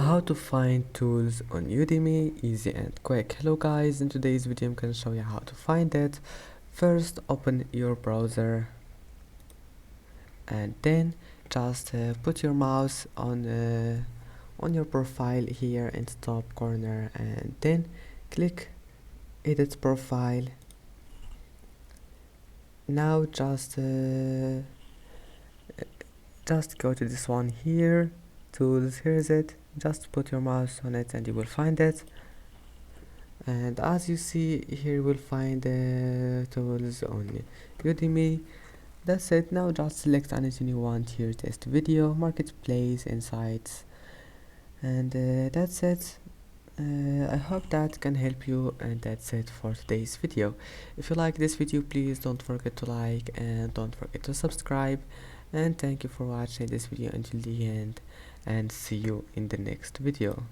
How to find tools on Udemy, easy and quick. Hello guys, in today's video I'm going to show you how to find it. First open your browser and then just put your mouse on your profile here in the top corner and then click edit profile. Now just go to this one here, tools. Here is it. Just put your mouse on it and you will find it. And as you see here, you will find the tools on Udemy. That's it. Now just select anything you want here: test video, marketplace, insights, and that's it. I hope that can help you, and that's it for today's video. If you like this video, please don't forget to like and don't forget to subscribe, and thank you for watching this video until the end, and see you in the next video.